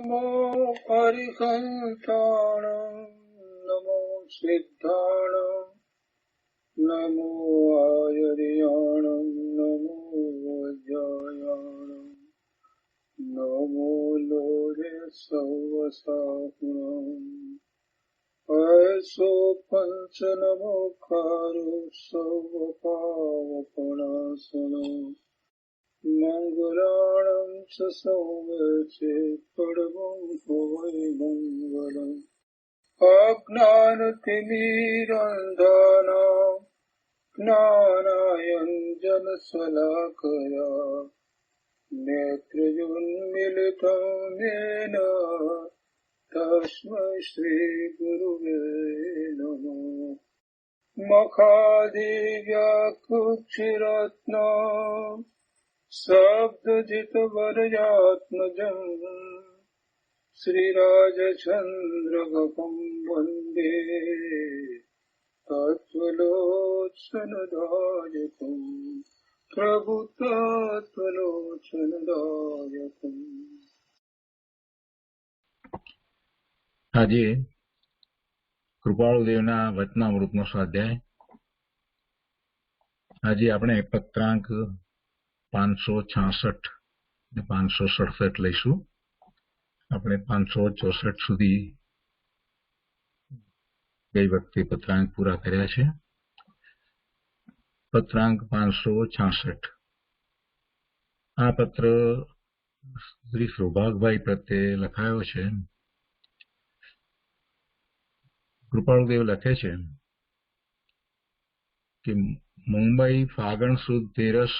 नमो हरिसंस्थाणं नमो सिद्धाणं नमो आयर्याणं नमो वज्रायाणं नमो लोरे सवसाहुणम् ऐसो पंच नमो खारो सर्वपावपणासनम् मंगलाणं च सौम्यचे परमं भवै मंगलम् अज्ञानतिमिरान्धानां ज्ञानाञ्जनशलाकया नेत्रयुन्मीलितं येन तस्मै श्रीगुरुवे नमः। मखादिव्याकुक्षिरत्नम् शब्दजितवरयात्मजम् श्रीराजचन्द्रगतं वन्दे तत्त्वलोचनदायकम् प्रभु तत्त्वलोचनदायकम्। આજે કૃપાળુદેવના વચનામૃતનો સ્વાધ્યાય. આજે આપણે પત્રાંક 566 અને 567 લઈશું. આપણે 564 સુધી ગઈ વખતે પત્રાંક પૂરા કર્યા છે. પત્રાંક 566. આ પત્ર શ્રી સૌભાગભાઈ પ્રત્યે લખાયો છે. કૃપાળુદેવ લખે છે કે મુંબઈ ફાગણ સુદ 13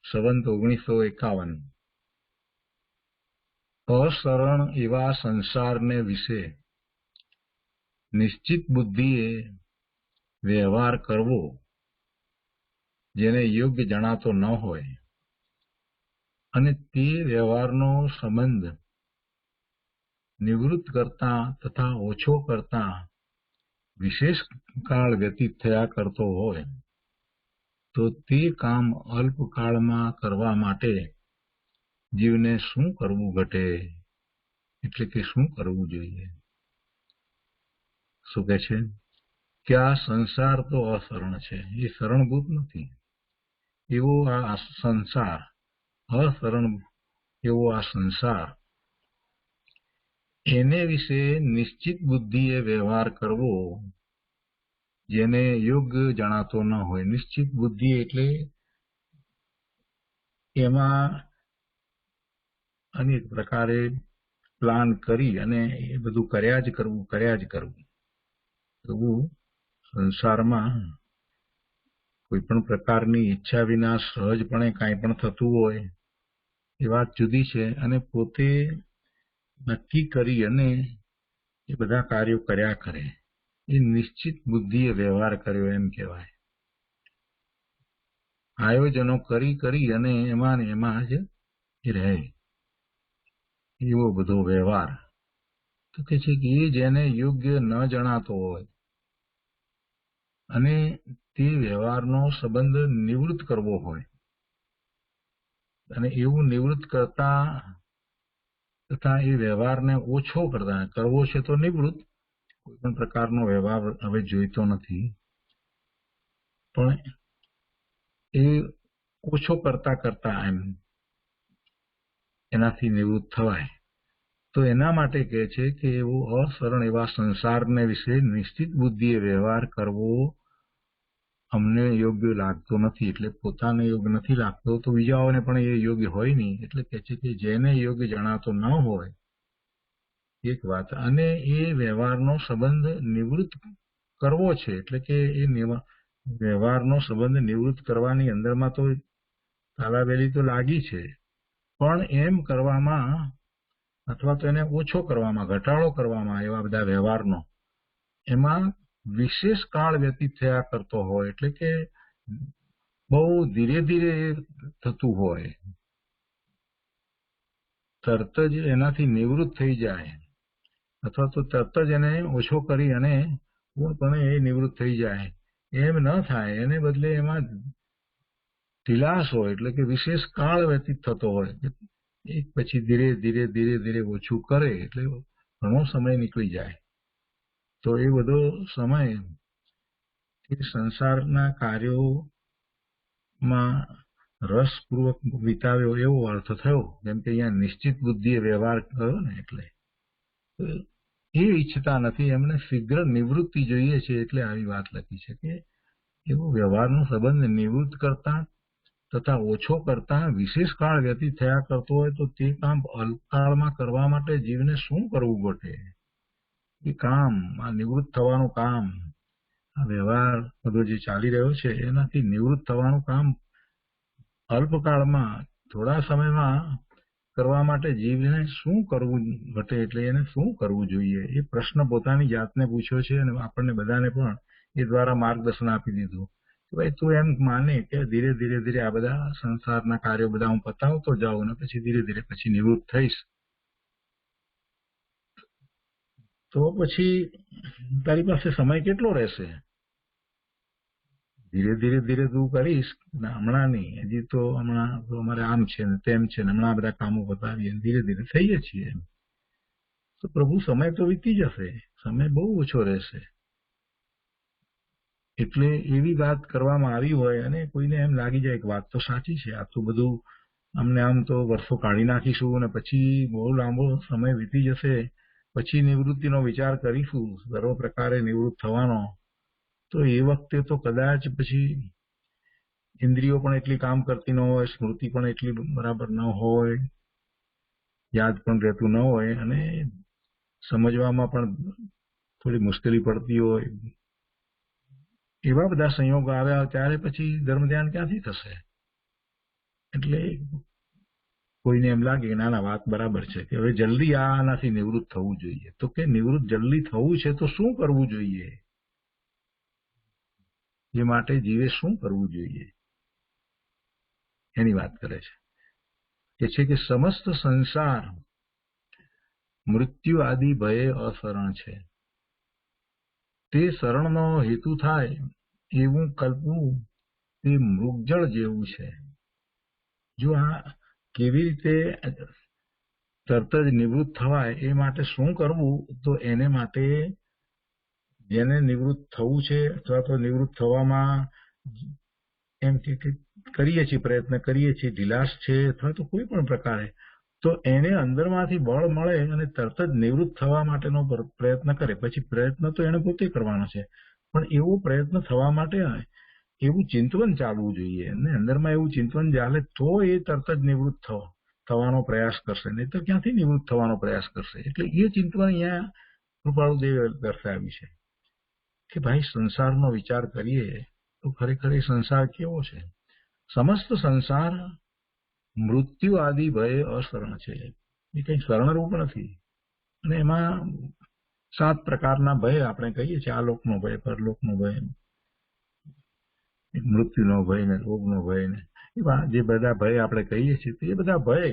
સંવંત 1951. અસરણ એવા સંસારને વિશે નિશ્ચિત બુદ્ધિએ વ્યવહાર કરવો જેને યોગ્ય જણાતો ન હોય અને તે વ્યવહારનો સંબંધ નિવૃત્ત કરતા તથા ઓછો કરતા વિશેષ કાળ વ્યતીત થયા કરતો હોય તો તે કામ અલ્પકાળમાં કરવા માટે જીવને શું કરવું ઘટે, એટલે કે શું કરવું જોઈએ. શું કહે છે કે આ સંસાર તો અસરણ છે, એ શરણભૂત નથી. એવો આ સંસાર, અસરણ એવો આ સંસાર, એને વિશે નિશ્ચિત બુદ્ધિએ વ્યવહાર કરવો જેને યોગ્ય જણાતો ન હોય. નિશ્ચિત બુદ્ધિ એટલે એમાં અનેક પ્રકારે પ્લાન કરી અને એ બધું કર્યા જ કરવું. સંસારમાં કોઈ પણ પ્રકારની ઈચ્છા વિના સહજપણે કાંઈ પણ થતું હોય એ વાત જુદી છે, અને પોતે નક્કી કરી અને એ બધા કાર્યો કર્યા કરે એ નિશ્ચિત બુદ્ધિએ વ્યવહાર કર્યો એમ કહેવાય. આયોજનો કરી અને એમાં જ રહે એવો બધો વ્યવહાર. તો કે છે કે એ જેને યોગ્ય ન જણાતો હોય અને તે વ્યવહારનો સંબંધ નિવૃત્ત કરવો હોય અને એવું નિવૃત્ત કરતા તથા એ વ્યવહારને ઓછો કરતા, કરવો છે તો નિવૃત્ત, કોઈ પણ પ્રકારનો વ્યવહાર હવે જોઈતો નથી, પણ એ ઓછો કરતા એમ એનાથી નિવૃત્ત થવાય. તો એના માટે કહે છે કે એવો અસરણ એવા સંસારને વિશે નિશ્ચિત બુદ્ધિએ વ્યવહાર કરવો અમને યોગ્ય લાગતો નથી. એટલે પોતાને યોગ્ય નથી લાગતો તો બીજાઓને પણ એ યોગ્ય હોય નહીં. એટલે કહે છે કે જેને યોગ્ય જણાતો ન હોય એક વાત, અને એ વ્યવહારનો સંબંધ નિવૃત્ત કરવો છે, એટલે કે એ વ્યવહારનો સંબંધ નિવૃત્ત કરવાની અંદરમાં તો તાલાવેલી તો લાગી છે, પણ એમ કરવામાં અથવા તો એને ઓછો કરવામાં, ઘટાડો કરવામાં એવા બધા વ્યવહારનો એમાં વિશેષ કાળ વ્યતીત થયા કરતો હોય, એટલે કે બહુ ધીરે ધીરે થતું હોય, તરત જ એનાથી નિવૃત્ત થઈ જાય અથવા તો તરત જ એને ઓછો કરી અને પૂર્ણપણે એ નિવૃત્ત થઈ જાય એમ ન થાય. એને બદલે એમાં ઢીલાશ હોય, એટલે કે વિશેષ કાળ વ્યતીત થતો હોય, એક પછી ધીરે ધીરે ધીરે ધીરે ઓછું કરે એટલે ઘણો સમય નીકળી જાય. તો એ બધો સમય એ સંસારના કાર્યોમાં રસપૂર્વક વિતાવ્યો એવો અર્થ થયો. જેમ કે અહીંયા નિશ્ચિત બુદ્ધિએ વ્યવહાર કર્યો ને, એટલે એ ઈચ્છતા નથી, એમને શીઘ્ર નિવૃત્તિ જોઈએ છે. એટલે આવી વાત લખી છે કે એવો વ્યવહારનો સંબંધ નિવૃત્ત કરતા તથા ઓછો કરતા વિશેષ કાળ વ્યતીત થયા કરતો હોય તો તે કામ અલ્પકાળમાં કરવા માટે જીવને શું કરવું ઘટે? એ કામ, આ નિવૃત્ત થવાનું કામ, આ વ્યવહાર બધો જે ચાલી રહ્યો છે એનાથી નિવૃત્ત થવાનું કામ અલ્પકાળમાં થોડા સમયમાં કરવા માટે જીવને શું કરવું ઘટે? એટલે એને શું કરવું જોઈએ? એ પ્રશ્ન પોતાની જાતને પૂછ્યો છે અને આપણને બધાને પણ એ દ્વારા માર્ગદર્શન આપી દીધું. ભાઈ તું એમ માને કે ધીરે ધીરે ધીરે આ બધા સંસારના કાર્યો બધા હું પતાવતો જાઉં ને પછી ધીરે ધીરે પછી નિવૃત્ત થઈશ, તો પછી તારી પાસે સમય કેટલો રહેશે? ધીરે ધીરે ધીરે તું કરીશ, હમણાં નહીં, હજી તો હમણાં અમારે આમ છે ને તેમ છે ને હમણાં બધા કામો પતાવીએ ધીરે ધીરે થઈએ છીએ એમ, તો પ્રભુ સમય તો વીતી જશે, સમય બહુ ઓછો રહેશે. એટલે એવી વાત કરવામાં આવી હોય અને કોઈને એમ લાગી જાય કે વાત તો સાચી છે, આ તો બધું અમને આમ તો વર્ષો કાઢી નાખીશું અને પછી બહુ લાંબો સમય વીતી જશે, પછી નિવૃત્તિનો વિચાર કરીશું, સર્વ પ્રકારે નિવૃત્ત થવાનો, તો એ વખતે તો કદાચ પછી ઇન્દ્રિયો પણ એટલી કામ કરતી ન હોય, સ્મૃતિ પણ એટલી બરાબર ન હોય, યાદ પણ રહેતું ન હોય અને સમજવામાં પણ થોડી મુશ્કેલી પડતી હોય, એવા બધા સંયોગ આવ્યા ત્યારે પછી ધર્મ ધ્યાન ક્યાંથી થશે? એટલે કોઈને એમ લાગે કે ના વાત બરાબર છે કે હવે જલ્દી આનાથી નિવૃત્ત થવું જોઈએ. તો કે નિવૃત્ત જલ્દી થવું છે તો શું કરવું જોઈએ? એ માટે જીવે શું કરવું જોઈએ એની વાત કરે છે. કે છે કે સમસ્ત સંસાર મૃત્યુ આદિ ભયે અશરણ છે, તે શરણનો હેતુ થાય એવું કલ્પવું તે મૃગજળ જેવું છે. જો આ કેવી રીતે તરત જ નિવૃત્ત થવાય એ માટે શું કરવું? તો એને માટે જેને નિવૃત્ત થવું છે અથવા તો નિવૃત્ત થવામાં એમ કે કરીએ છીએ, પ્રયત્ન કરીએ છીએ, ઢીલાશ છે અથવા તો કોઈ પણ પ્રકારે, તો એને અંદરમાંથી બળ મળે અને તરત જ નિવૃત્ત થવા માટેનો પ્રયત્ન કરે. પછી પ્રયત્ન તો એને પોતે કરવાનો છે, પણ એવો પ્રયત્ન થવા માટે એવું ચિંતવન ચાલવું જોઈએ અને અંદરમાં એવું ચિંતવન ચાલે તો એ તરત જ નિવૃત્ત થવાનો પ્રયાસ કરશે, નહીં તો ક્યાંથી નિવૃત્ત થવાનો પ્રયાસ કરશે? એટલે એ ચિંતવન અહીંયા કૃપાળુદેવે દર્શાવ્યું છે કે ભાઈ સંસારનો વિચાર કરીએ તો ખરેખર એ સંસાર કેવો છે? સમસ્ત સંસાર મૃત્યુ આદિ ભય અશરણ છે, એ કઈ શરણરૂપ નથી. અને એમાં 7 પ્રકારના ભય આપણે કહીએ છીએ, આ લોકનો ભય, પરલોકનો ભય, મૃત્યુનો ભય ને રોગનો ભય ને એવા જે બધા ભય આપણે કહીએ છીએ, તો એ બધા ભય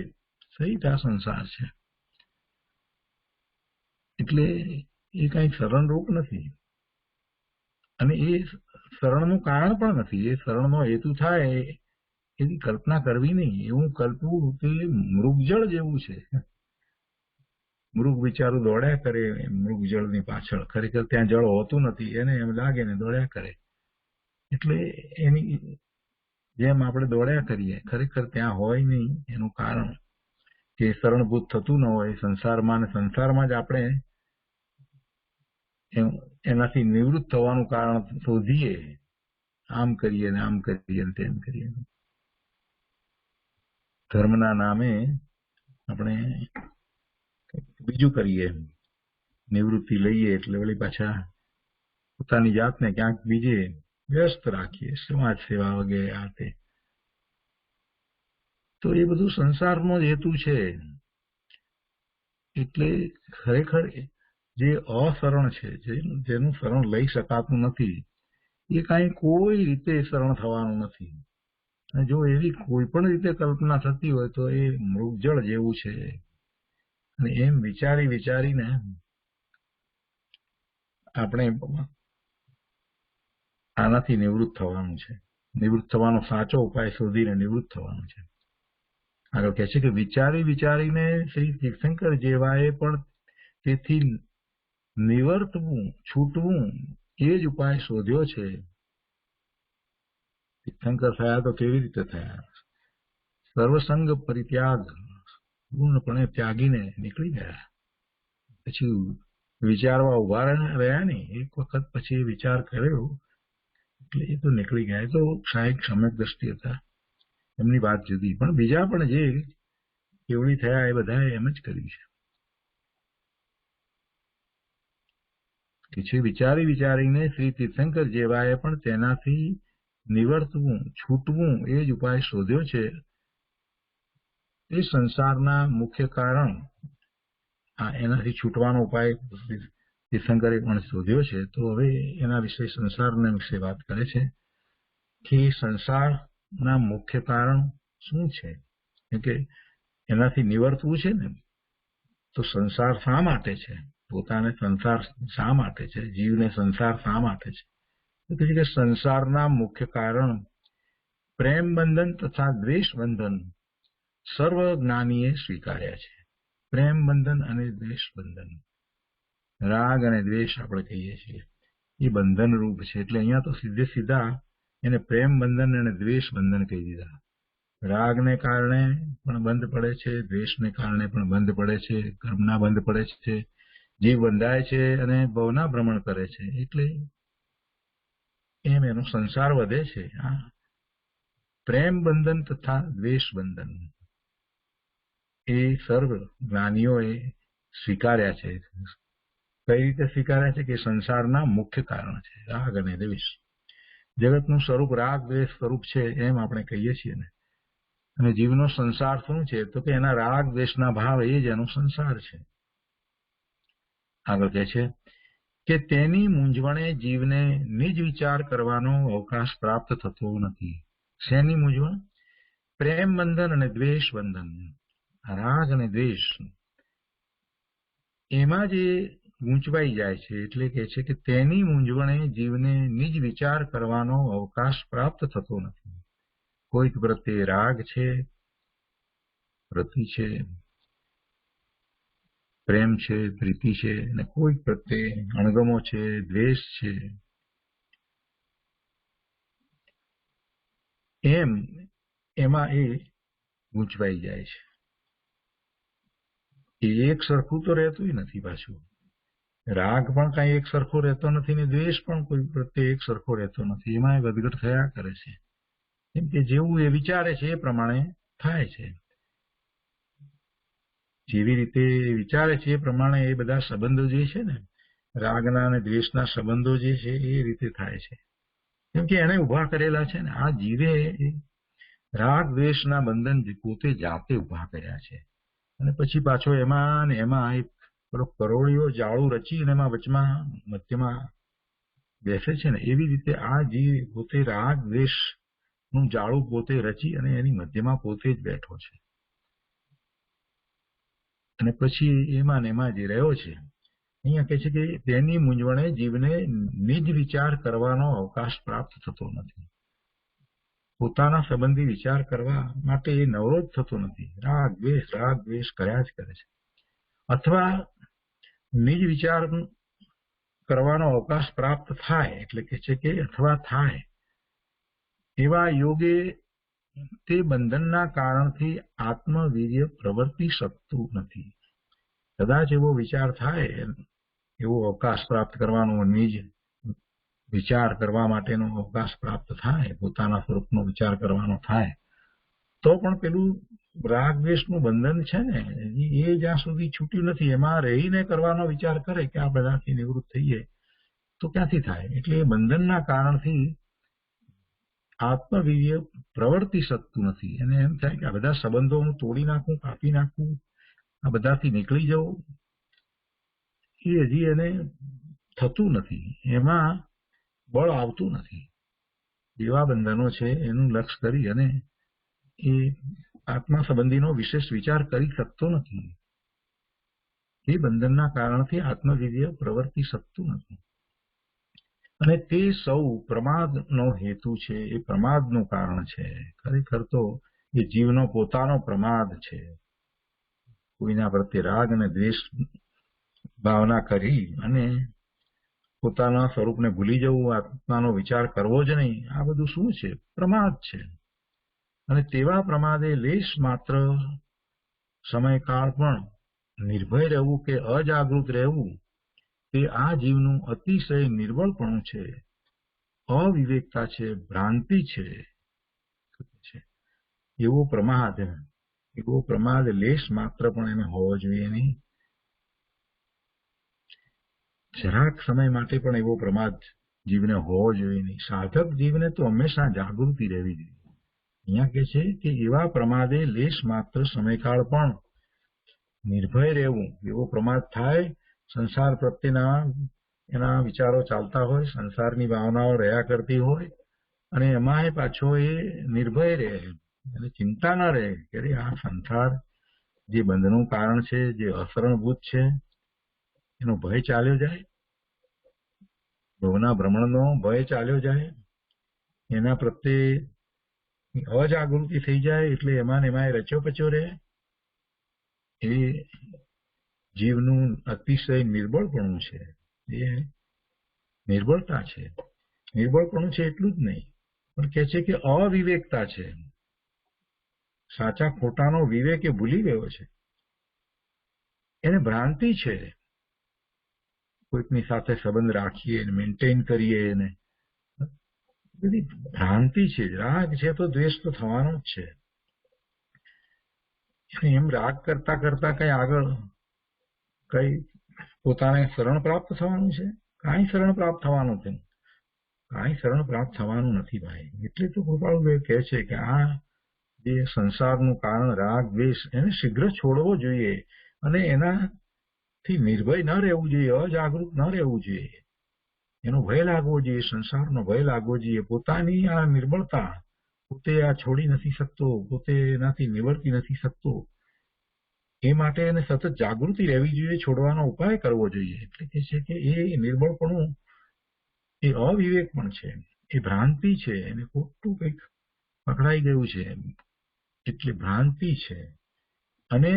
સહિત આ સંસાર છે. એટલે એ કઈ શરણરૂપ નથી અને એ શરણનું કારણ પણ નથી. એ શરણનો હેતુ થાય એવી કલ્પના કરવી નહીં. એવું કલ્પવું કે મૃગજળ જેવું છે. મૃગ વિચારું દોડ્યા કરે મૃગજળની પાછળ, ખરેખર ત્યાં જળ હોતું નથી, એને એમ લાગે ને દોડ્યા કરે. એટલે એની જેમ આપણે દોડ્યા કરીએ, ખરેખર ત્યાં હોય નહીં. એનું કારણ કે શરણભૂત થતું ન હોય સંસારમાં, અને સંસારમાં જ આપણે એનાથી નિવૃત્ત થવાનું કારણ શોધીએ, આમ કરીએ ને આમ કરીએ ને તેમ કરીએ, ધર્મના નામે આપણે બીજું કરીએ, નિવૃત્તિ લઈએ એટલે વળી પાછા પોતાની જાતને ક્યાંક બીજે વ્યસ્ત રાખીએ, સમાજ સેવા વગેરે આ તે. તો એ બધું સંસારનો જ હેતુ છે. એટલે ખરેખર જે અશરણ છે, જેનું શરણ લઈ શકાતું નથી, એ કાંઈ કોઈ રીતે શરણ થવાનું નથી. અને જો એવી કોઈ પણ રીતે કલ્પના થતી હોય તો એ મૃગજળ જેવું છે. અને એમ વિચારી વિચારીને આપણે આનાથી નિવૃત્ત થવાનું છે. નિવૃત્ત થવાનો સાચો ઉપાય શોધીને નિવૃત્ત થવાનું છે. આગળ કહે છે કે વિચારી વિચારીને શ્રી તીર્થંકર જેવાએ પણ તેથી નિવર્તવું છૂટવું એ જ ઉપાય શોધ્યો છે. તીર્થંકર થયા તો કેવી રીતે થયા? સર્વસંગ પરિત્યાગ, પૂર્ણપણે ત્યાગીને નીકળી ગયા. પછી વિચારવા ઉભા રહ્યા નહીં. એક વખત પછી વિચાર કર્યો એટલે એ તો નીકળી ગયા. એ તો સાહેબ સમ્યક દ્રષ્ટિ હતા, એમની વાત જુદી. પણ બીજા પણ જે કેવડી થયા એ બધા એમ જ કર્યું છે. વિચારી વિચારીને શ્રી તીર્થંકર જેવાએ પણ તેનાથી નિવર્તવું છૂટવું એ જ ઉપાય શોધ્યો છે. એ સંસારના મુખ્ય કારણ, એનાથી છૂટવાનો ઉપાય તીર્થંકરે પણ શોધ્યો છે. તો હવે એના વિશે સંસારના વિશે વાત કરે છે કે સંસારના મુખ્ય કારણ શું છે, કે એનાથી નિવર્તવું છે ને, તો સંસાર શા માટે છે, પોતાને સંસાર શા માટે છે, જીવને સંસાર શા માટે છે? તો કહે છે કે સંસારના મુખ્ય કારણ પ્રેમ બંધન તથા દ્વેષ બંધન સર્વ જ્ઞાનીએ સ્વીકાર્યા છે. પ્રેમ બંધન અને દ્વેષ બંધન, રાગ અને દ્વેષ આપણે કહીએ છીએ, એ બંધન રૂપ છે. એટલે અહીંયા તો સીધે સીધા એને પ્રેમ બંધન અને દ્વેષ બંધન કહી દીધા. રાગને કારણે પણ બંધ પડે છે, દ્વેષને કારણે પણ બંધ પડે છે, કર્મના બંધ પડે છે, જીવ બંધાય છે અને ભવના ભ્રમણ કરે છે. એટલે એમ એનો સંસાર વધે છે. પ્રેમ બંધન તથા દ્વેષ બંધન એ સર્વ જ્ઞાનીઓએ સ્વીકાર્યા છે. કઈ રીતે સ્વીકાર્યા છે? કે સંસારના મુખ્ય કારણ છે રાગ અને દ્વેષ. જગતનું સ્વરૂપ રાગ દ્વેષ સ્વરૂપ છે એમ આપણે કહીએ છીએ ને. અને જીવનો સંસાર શું છે? તો કે એના રાગ દ્વેષના ભાવ એ જ એનો સંસાર છે. આગળ કહે છે કે તેની મૂંઝવણે જીવને નિજ વિચાર કરવાનો અવકાશ પ્રાપ્ત થતો નથી. શેની મૂંઝવણ? પ્રેમ બંધન અને દ્વેષ બંધન, રાગ અને દ્વેષ, એમાં જે ગૂંચવાઈ જાય છે. એટલે કે છે કે તેની મૂંઝવણે જીવને નિજ વિચાર કરવાનો અવકાશ પ્રાપ્ત થતો નથી. કોઈક પ્રત્યે રાગ છે, પ્રતિ છે, પ્રેમ છે, પ્રીતિ છે, અને કોઈક પ્રત્યે અણગમો છે, દ્વેષ છે. એમાં એ ગૂંચવાઈ જાય છે. એ એક સરખું તો રહેતું નથી. પાછું રાગ પણ કઈ એક સરખો રહેતો નથી ને દ્વેષ પણ કોઈ પ્રત્યે એક સરખો રહેતો નથી. એમાં વધઘટ થયા કરે છે. કેમ કે જેવું એ વિચારે છે એ પ્રમાણે થાય છે. જેવી રીતે વિચારે છે એ પ્રમાણે એ બધા સંબંધો જે છે ને, રાગના અને દ્વેષના સંબંધો જે છે એ રીતે થાય છે. કેમ કે એને ઉભા કરેલા છે ને. આ જીવે રાગ દ્વેષના બંધન પોતે જાતે ઉભા કર્યા છે. અને પછી પાછો એમાં એક કરોળિયો જાળું રચી અને એમાં વચમાં મધ્યમાં બેસે છે ને. એવી રીતે આ જીવ પોતે રાગ દ્વેષ નું જાળું પોતે રચી અને એની મધ્યમાં પોતે જ બેઠો છે. અને પછી એમાં જે રહ્યો છે. અહીંયા કહે છે કે તેની મૂંઝવણે જીવને નિજ વિચાર કરવાનો અવકાશ પ્રાપ્ત થતો નથી. પોતાના સંબંધી વિચાર કરવા માટે એ નવરો જ થતો નથી. રાગ દ્વેષ કર્યા જ કરે છે. અથવા નિજ વિચાર કરવાનો અવકાશ પ્રાપ્ત થાય, એટલે કે છે કે અથવા થાય એવા યોગે તે બંધનના કારણથી આત્મવીર્ય પ્રવર્તી શકતું નથી. કદાચ એવો વિચાર થાય, એવો અવકાશ પ્રાપ્ત કરવાનો, નિજ વિચાર કરવા માટેનો અવકાશ પ્રાપ્ત થાય, પોતાના સ્વરૂપનો વિચાર કરવાનો થાય, તો પણ પેલું રાગ દ્વેષનું બંધન છે ને એ જ્યાં સુધી છૂટ્યું નથી, એમાં રહીને કરવાનો વિચાર કરે કે આ બધાથી નિવૃત્ત થઈએ, તો ક્યાંથી થાય? એટલે એ બંધનના કારણથી આત્મવીર્ય પ્રવર્તી શકતું નથી. અને એમ થાય કે આ બધા સંબંધો હું તોડી નાખું, કાપી નાખું, આ બધાથી નીકળી જવું, એ હજી એને થતું નથી. એમાં બળ આવતું નથી. એવા બંધનો છે એનું લક્ષ્ય કરી અને એ આત્મા સંબંધીનો વિશેષ વિચાર કરી શકતો નથી. એ બંધનના કારણથી આત્મવીર્ય પ્રવર્તી શકતું નથી. અને તે સૌ પ્રમાદનો હેતુ છે, એ પ્રમાદનું કારણ છે. ખરેખર તો એ જીવનો પોતાનો પ્રમાદ છે. કોઈના પ્રત્યે રાગ અને દ્વેષ ભાવના કરી અને પોતાના સ્વરૂપને ભૂલી જવું, આત્માનો વિચાર કરવો જ નહીં, આ બધું શું છે? પ્રમાદ છે. અને તેવા પ્રમાદે લેશ માત્ર સમયકાળ પણ નિર્ભય રહેવું કે અજાગૃત રહેવું, તે આ જીવનું અતિશય નિર્બળપણું છે, અવિવેકતા છે, ભ્રાંતિ છે. એવો પ્રમાદ લેશ માત્ર પણ એને હોવો જોઈએ નહીં. જરાક સમય માટે પણ એવો પ્રમાદ જીવને હોવો જોઈએ નહીં. સાધક જીવને તો હંમેશા જાગૃતિ રહેવી જોઈએ. અહીંયા કે છે કે એવા પ્રમાદે લેશ માત્ર સમયકાળ પણ નિર્ભય રહેવું. એવો પ્રમાદ થાય, સંસાર પ્રત્યેના એના વિચારો ચાલતા હોય, સંસારની ભાવનાઓ રહ્યા કરતી હોય, અને એમાંય પાછો એ નિર્ભય રહે, એને ચિંતા ન રહે કે આ સંસાર જે બંધનું કારણ છે, જે અસરણભૂત છે, એનો ભય ચાલ્યો જાય, ભવના ભ્રમણનો ભય ચાલ્યો જાય, એના પ્રત્યે અજાગૃતિ થઈ જાય, એટલે એમાં રચ્યો પચ્યો રહે. એ જીવનું અતિશય નિર્બળપણું છે, એ નિર્બળતા છે. નિર્બળપણું છે એટલું જ નહીં, પણ કહે છે કે અવિવેકતા છે. સાચા ખોટાનો વિવેક એ ભૂલી ગયો છે, એને ભ્રાંતિ છે. કોઈકની સાથે સંબંધ રાખીએ, મેન્ટેન કરીએ, એને બધી ભ્રાંતિ છે. રાગ છે તો દ્વેષ તો થવાનો જ છે. એમ રાગ કરતા કરતા કઈ આગળ કઈ પોતાને શરણ પ્રાપ્ત થવાનું છે? કાંઈ શરણ પ્રાપ્ત થવાનું નથી. કાંઈ શરણ પ્રાપ્ત થવાનું નથી ભાઈ. એટલે તો કૃપાળુદેવ કહે છે કે આ જે સંસારનું કારણ રાગ દ્વેષ, એને શીઘ્ર છોડવો જોઈએ અને એનાથી નિર્ભય ન રહેવું જોઈએ, અજાગૃત ન રહેવું જોઈએ. એનો ભય લાગવો જોઈએ, સંસારનો ભય લાગવો જોઈએ. પોતાની આ નિર્બળતા, પોતે આ છોડી નથી શકતો, પોતે એનાથી નિવર્તી નથી શકતો, એ માટે એને સતત જાગૃતિ રહેવી જોઈએ, છોડવાનો ઉપાય કરવો જોઈએ. એટલે કે છે કે એ નિર્બળપણું એ અવિવેક પણ છે, એ ભ્રાંતિ છે, એને ખોટું કંઈક પકડાઈ ગયું છે, એટલે ભ્રાંતિ છે. અને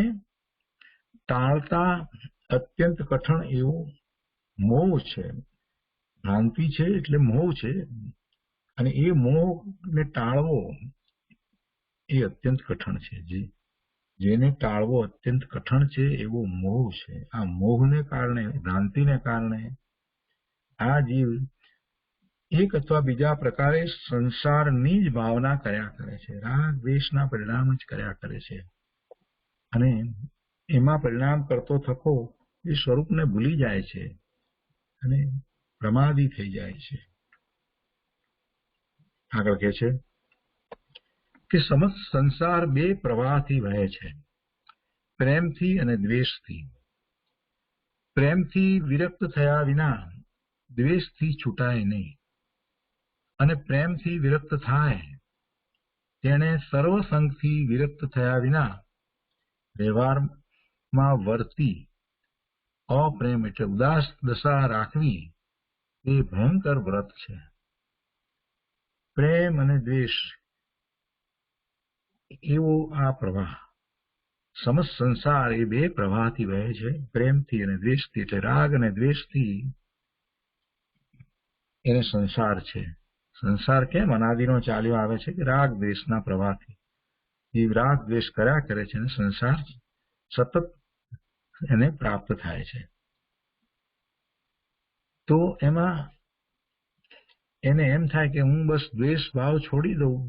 ટાળતા અત્યંત કઠણ એવો મોહ છે. ભ્રાંતિ છે એટલે મોહ છે, અને એ મોહને ટાળવો એ અત્યંત કઠણ છે. જેને ટાળવો અત્યંત કઠણ છે એવો મોહ છે. આ મોહને કારણે, ભ્રાંતિને કારણે આ જીવ એક અથવા બીજા પ્રકારે સંસારની જ ભાવના કર્યા કરે છે, રાગ દ્વેષના પરિણામ જ કર્યા કરે છે, અને એમાં પરિણામ કરતો થકો એ સ્વરૂપને ભૂલી જાય છે અને પ્રમાદી થઈ જાય છે. આગળ કહે છે કે સમસ્ત સંસાર બે પ્રવાહથી વહે છે, પ્રેમથી અને દ્વેષથી. પ્રેમથી વિરક્ત થયા વિના દ્વેષથી છૂટાય નહીં, અને પ્રેમથી વિરક્ત થાય તેણે સર્વસંગથી વિરક્ત થયા વિના વ્યવહારમાં વર્તી અપ્રેમ એટલે ઉદાસ દશા રાખવી એ ભયંકર વ્રત છે. પ્રેમ અને દ્વેષ એવો આ પ્રવાહ, સમસ્ત સંસાર એ બે પ્રવાહથી વહે છે, પ્રેમથી અને દ્વેષથી. એટલે રાગ અને દ્વેષથી એને સંસાર છે. સંસાર કેમ અનાદિનો ચાલ્યો આવે છે? કે રાગ દ્વેષના પ્રવાહથી. એ રાગ દ્વેષ કર્યા કરે છે અને સંસાર સતત એને પ્રાપ્ત થાય છે. તો એમાં એને એમ થાય કે હું બસ દ્વેષ ભાવ છોડી દઉં,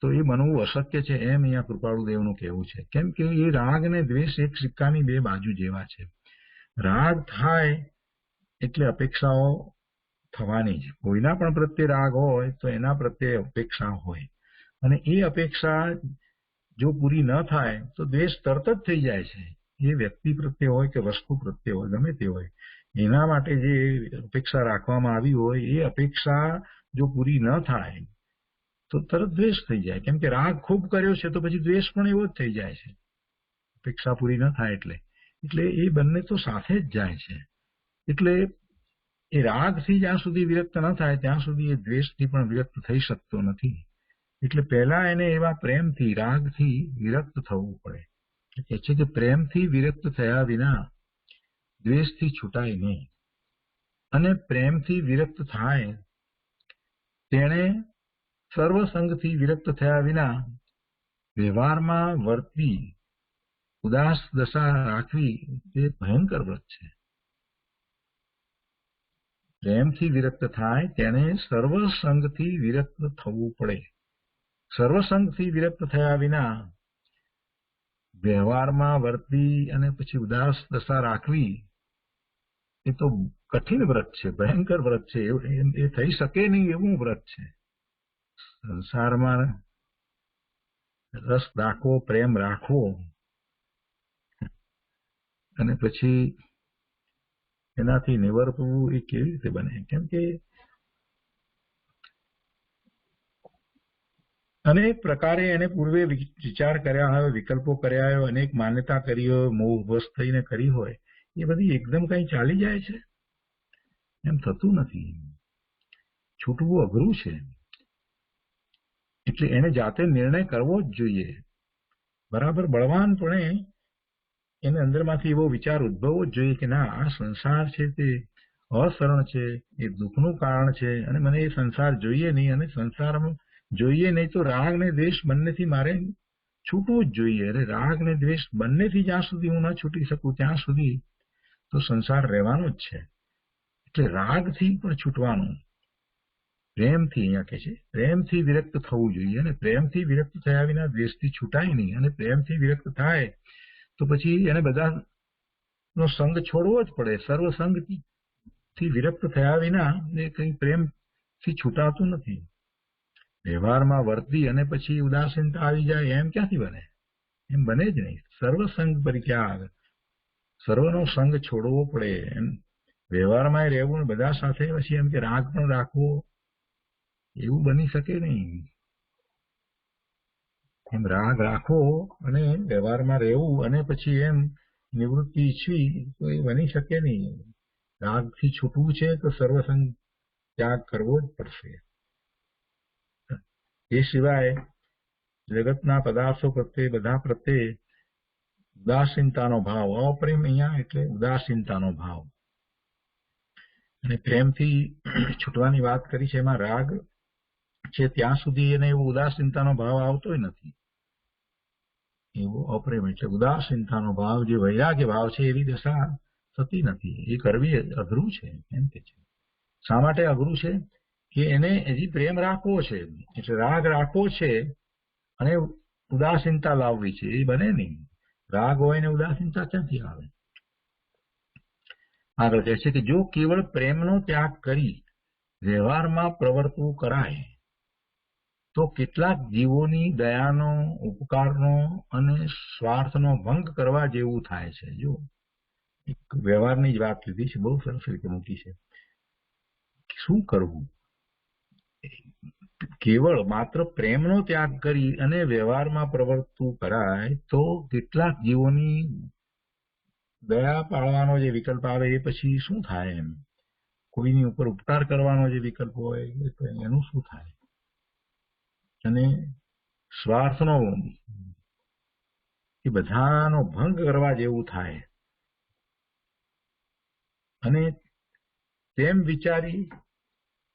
તો એ બનવું અશક્ય છે, એમ અહીંયા કૃપાળુદેવનું કહેવું છે. કેમ કે એ રાગ અને દ્વેષ એક સિક્કાની બે બાજુ જેવા છે. રાગ થાય એટલે અપેક્ષાઓ થવાની જ. કોઈના પણ પ્રત્યે રાગ હોય તો એના પ્રત્યે અપેક્ષા હોય, અને એ અપેક્ષા જો પૂરી ન થાય તો દ્વેષ તરત જ થઈ જાય છે. એ વ્યક્તિ પ્રત્યે હોય કે વસ્તુ પ્રત્યે હોય, ગમે તે હોય, એના માટે જે અપેક્ષા રાખવામાં આવી હોય એ અપેક્ષા જો પૂરી ન થાય તો તરત દ્વેષ થઈ જાય. કેમ કે રાગ ખૂબ કર્યો છે તો પછી દ્વેષ પણ એવો જ થઈ જાય છે, અપેક્ષા પૂરી ન થાય એટલે. એટલે એ બંને તો સાથે જ જાય છે. એટલે એ રાગથી જ્યાં સુધી વિરક્ત ન થાય ત્યાં સુધી એ દ્વેષથી પણ વિરક્ત થઈ શકતો નથી. એટલે પહેલા એને એવા પ્રેમથી રાગથી વિરક્ત થવું પડે. કહે છે કે પ્રેમથી વિરક્ત થયા વિના દ્વેષથી છૂટાય નહીં, અને પ્રેમથી વિરક્ત થાય તેણે સર્વસંગથી વિરક્ત થયા વિના વ્યવહારમાં વર્તી ઉદાસ દશા રાખવી તે ભયંકર વ્રત છે. પ્રેમથી વિરક્ત થાય તેણે સર્વસંગથી વિરક્ત થવું પડે. સર્વસંગથી વિરક્ત થયા વિના વ્યવહારમાં વર્તી અને પછી ઉદાસ દશા રાખવી એ તો કઠિન વ્રત છે, ભયંકર વ્રત છે. એ થઈ શકે નહીં એવું વ્રત છે. સંસારમાં રસ રાખવો, પ્રેમ રાખવો અને પછી એનાથી નિવર્તવું એ કેવી રીતે બને? કેમ કે અનેક પ્રકારે એને પૂર્વે વિચાર કર્યા હોય, વિકલ્પો કર્યા હોય, અનેક માન્યતા કરી હોય, મોહવશ થઈને કરી હોય, એ બધી એકદમ કઈ ચાલી જાય છે? એમ થતું નથી. છૂટવું અઘરું છે. એટલે એને જાતે નિર્ણય કરવો જ જોઈએ. બરાબર બળવાનપણે એને અંદરમાંથી એવો વિચાર ઉદ્ભવવો જ જોઈએ કે ના, આ સંસાર છે તે અસરણ છે, એ દુઃખનું કારણ છે, અને મને એ સંસાર જોઈએ નહીં, અને સંસારમાં જોઈએ નહીં તો રાગ ને દ્વેષ બંનેથી મારે છૂટવું જ જોઈએ. અરે રાગ ને દ્વેષ બંનેથી જ્યાં સુધી હું ન છૂટી શકું ત્યાં સુધી તો સંસાર રહેવાનો જ છે. એટલે રાગથી પણ છૂટવાનું, પ્રેમથી, અહીંયા કહે છે પ્રેમથી વિરક્ત થવું જોઈએ, અને પ્રેમથી વિરક્ત થયા વિના દ્વેષથી છૂટાય નહીં. અને પ્રેમથી વિરક્ત થાય તો પછી એને બધાનો સંગ છોડવો જ પડે. સર્વસંગથી વિરક્ત થયા વિના એ કઈ પ્રેમથી છૂટાતું નથી. વ્યવહારમાં વર્તી અને પછી ઉદાસીનતા આવી જાય એમ ક્યાંથી બને? એમ બને જ નહીં. સર્વસંગ પરિત્યાગ, સર્વનો સંગ છોડવો પડે. એમ વ્યવહારમાં રહેવું, બધા સાથે પછી એમ કે રાગ પણ રાખવો, એવું બની શકે નહીં. એમ રાગ રાખવો અને વ્યવહારમાં રહેવું અને પછી એમ નિવૃત્તિ ઈચ્છવી તો એ બની શકે નહીં. રાગથી છૂટવું છે તો સર્વસંગ ત્યાગ કરવો જ પડશે. એ સિવાય જગતના પદાર્થો પ્રત્યે, બધા પ્રત્યે ઉદાસીનતાનો ભાવ, અપ્રેમ અહીંયા એટલે ઉદાસીનતાનો ભાવ. અને પ્રેમથી છૂટવાની વાત કરી છે, એમાં રાગ છે ત્યાં સુધી એને એવો ઉદાસીનતાનો ભાવ આવતો નથી. એવો અપ્રેમ એટલે ઉદાસીનતાનો ભાવ, જે વૈરાગ્ય ભાવ છે, એવી દશા થતી નથી. એ કરવી અઘરું છે. એમ કે છે શા માટે અઘરું છે? કે એને હજી પ્રેમ રાખવો છે, એટલે રાગ રાખવો છે અને ઉદાસીનતા લાવવી છે, એ બને નહીં. રાગ હોય ને ઉદાસીનતા ક્યાંથી આવે? આગળ કહે છે કે જો કેવળ પ્રેમનો ત્યાગ કરી વ્યવહારમાં પ્રવર્તવું કરાય તો કેટલાક જીવોની દયાનો, ઉપકારનો અને સ્વાર્થનો ભંગ કરવા જેવું થાય છે. જો એક વ્યવહારની જ વાત લીધી છે, બહુ સરસ રીતે મૂકી છે. શું કરવું? કેવળ માત્ર પ્રેમનો ત્યાગ કરી અને વ્યવહારમાં પ્રવર્તવું કરાય તો કેટલાક જીવોની દયા પાળવાનો જે વિકલ્પ આવે એ પછી શું થાય? એમ કોઈની ઉપર ઉપકાર કરવાનો જે વિકલ્પ હોય એનું શું થાય? અને સ્વાર્થનો, એ બધાનો ભંગ કરવા જેવું થાય. અને તેમ વિચારી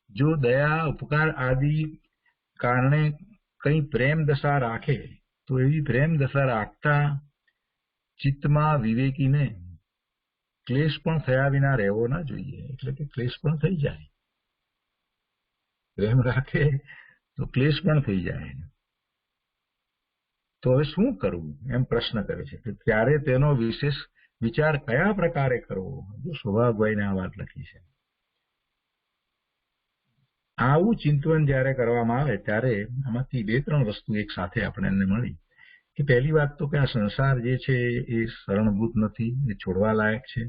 જો દયા, ઉપકાર આદિ કારણે કઈ પ્રેમ દશા રાખે તો એવી પ્રેમ દશા રાખતા ચિત્તમાં વિવેકીને ક્લેશ પણ થયા વિના રહેવો ના જોઈએ. એટલે કે ક્લેશ પણ થઈ જાય. પ્રેમ રાખે તો ક્લેશ પણ થઈ જાય. તો હવે શું કરવું? એમ પ્રશ્ન કરે છે કે ત્યારે તેનો વિશેષ વિચાર કયા પ્રકારે કરવો? જો સ્વભાવભાઈને આ વાત લખી છે. આવું ચિંતન જયારે કરવામાં આવે ત્યારે આમાંથી 2-3 વસ્તુ એક સાથે આપણને મળી. કે પહેલી વાત તો કે આ સંસાર જે છે એ શરણભૂત નથી, એ છોડવા લાયક છે.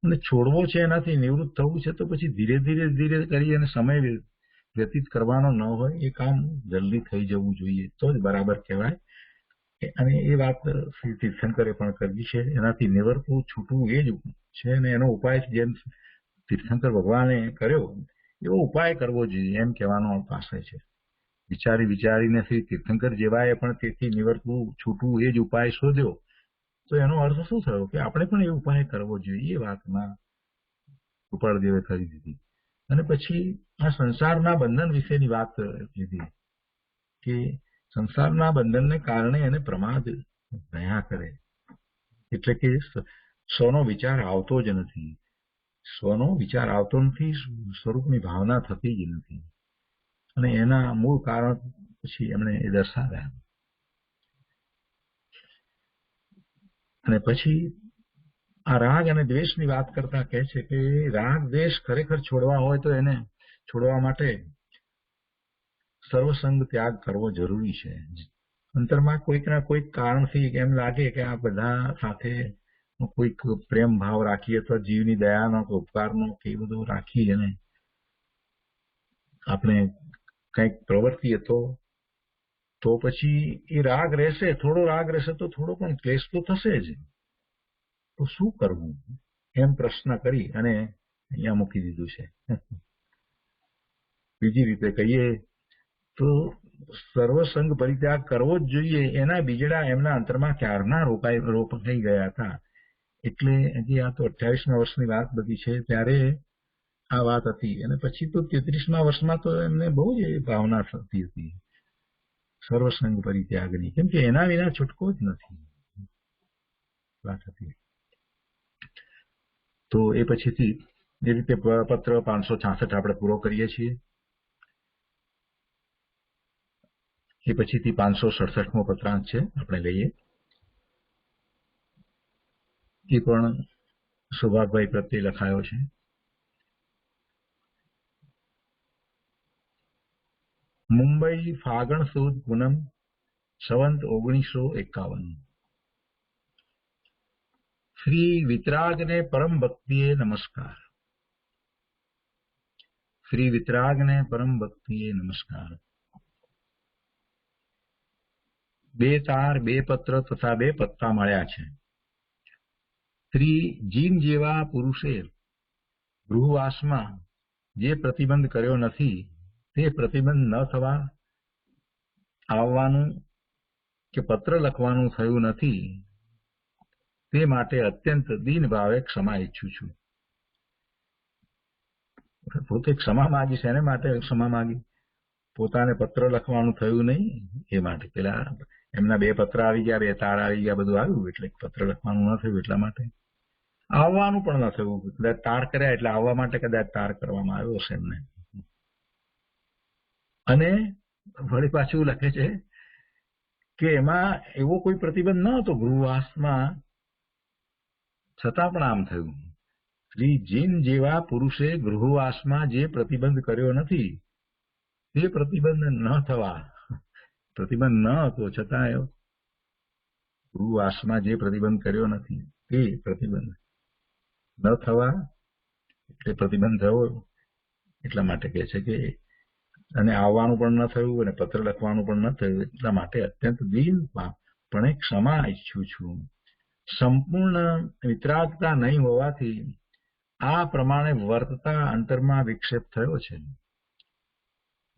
અને છોડવો છે, એનાથી નિવૃત્ત થવું છે તો પછી ધીરે ધીરે કરી અને સમય વ્યતીત કરવાનો ન હોય, એ કામ જલ્દી થઈ જવું જોઈએ તો જ બરાબર કહેવાય. અને એ વાત શ્રી તીર્થંકરે પણ કરી છે. એનાથી નિવર્તવું, છૂટવું એ જ છે. અને એનો ઉપાય જેમ તીર્થંકર ભગવાને કર્યો એવો ઉપાય કરવો જોઈએ, એમ કહેવાનો આશય છે. વિચારી વિચારીને શ્રી તીર્થંકર જેવાએ પણ તેથી નિવર્તવું છૂટવું એ જ ઉપાય શોધ્યો. તો એનો અર્થ શું થયો કે આપણે પણ એ ઉપાય કરવો જોઈએ. એ વાતમાં કૃપાળદેવે કરી દીધી. અને પછી આ સંસારના બંધન વિશેની વાત લીધી કે સંસારના બંધનને કારણે એને પ્રમાદ થયા કરે, એટલે કે સ્વનો વિચાર આવતો જ નથી. સ્વનો વિચાર આવતો નથી, સ્વરૂપની ભાવના થતી જ નથી. અને એના મૂળ કારણ પછી એમણે એ દર્શાવ્યા. અને પછી આ રાગ અને દ્વેષની વાત કરતા કહે છે કે રાગ દ્વેષ ખરેખર છોડવા હોય તો એને છોડવા માટે સર્વસંગ ત્યાગ કરવો જરૂરી છે. અંતરમાં કોઈકના કોઈક કારણથી એમ લાગે કે આ બધા સાથે કોઈક પ્રેમ ભાવ રાખીએ તો જીવની દયાનો ઉપકારનો કે એ બધું રાખી અને આપણે કંઈક પ્રવર્તીએ તો પછી એ રાગ રહેશે. થોડો રાગ રહેશે તો થોડો પણ ક્લેશ તો થશે જ. તો શું કરવું એમ પ્રશ્ન કરી અને અહીંયા મૂકી દીધું છે. બીજી રીતે કહીએ તો સર્વસંગ પરિત્યાગ કરવો જ જોઈએ. એના બીજડા એમના અંતરમાં ક્યારના રોપાઈ ગયા હતા. એટલે હજી આ તો 28મા વર્ષની વાત બધી છે ત્યારે આ વાત હતી. અને પછી તો 33મા વર્ષમાં તો એમને બહુ જ ભાવના થતી હતી સર્વસંગ પરિત્યાગની, કેમ કે એના વિના છૂટકો જ નથી વાત હતી. તો એ પછીથી એ રીતે પત્ર 566 આપણે પૂરો કરીએ છીએ. એ પછીથી 567મો પત્રાંત છે, આપણે લઈએ. એ પણ સૌભાગભાઈ પ્રત્યે લખાયો છે. મુંબઈ ફાગણ સુદ પૂનમ સંવંત 1951. શ્રી વિતરાગને પરમ ભક્તિએ નમસ્કાર. શ્રી વિતરાગને પરમ ભક્તિએ નમસ્કાર. 2 તાર 2 પત્ર તથા 2 પત્તા મળ્યા છે. શ્રી જીન જેવા પુરુષે ગૃહવાસમાં જે પ્રતિબંધ કર્યો નથી તે પ્રતિબંધ ન થવા આવવાનું કે પત્ર લખવાનું થયું નથી, તે માટે અત્યંત દીન ભાવે ક્ષમા ઈચ્છું છું. પોતે ક્ષમા માગી છે, એને માટે ક્ષમા માગી? પોતાને પત્ર લખવાનું થયું નહીં એ માટે. પેલા એમના 2 પત્ર આવી ગયા, 2 તાર આવી ગયા, બધું આવ્યું, એટલે પત્ર લખવાનું ન થયું એટલા માટે. આવવાનું પણ ન થયું. કદાચ તાર કર્યા એટલે આવવા માટે કદાચ તાર કરવામાં આવ્યો હશે એમને. અને વળી પાછું લખે છે કે એમાં એવો કોઈ પ્રતિબંધ ન હતો ગૃહવાસમાં, છતાં પણ આમ થયું. શ્રી જીન જેવા પુરુષે ગૃહવાસમાં જે પ્રતિબંધ કર્યો નથી તે પ્રતિબંધ ન થવા, પ્રતિબંધ ન હતો છતાં ગૃહવાસમાં જે પ્રતિબંધ કર્યો નથી તે પ્રતિબંધ ન થવા, એટલે પ્રતિબંધ થયો એટલા માટે કહે છે કે અને આવવાનું પણ ન થયું અને પત્ર લખવાનું પણ ન થયું, એટલા માટે અત્યંત દીનપણે ક્ષમા ઈચ્છું છું. સંપૂર્ણ વિતરાગતા નહીં હોવાથી આ પ્રમાણે વર્તતા અંતરમાં વિક્ષેપ થયો છે.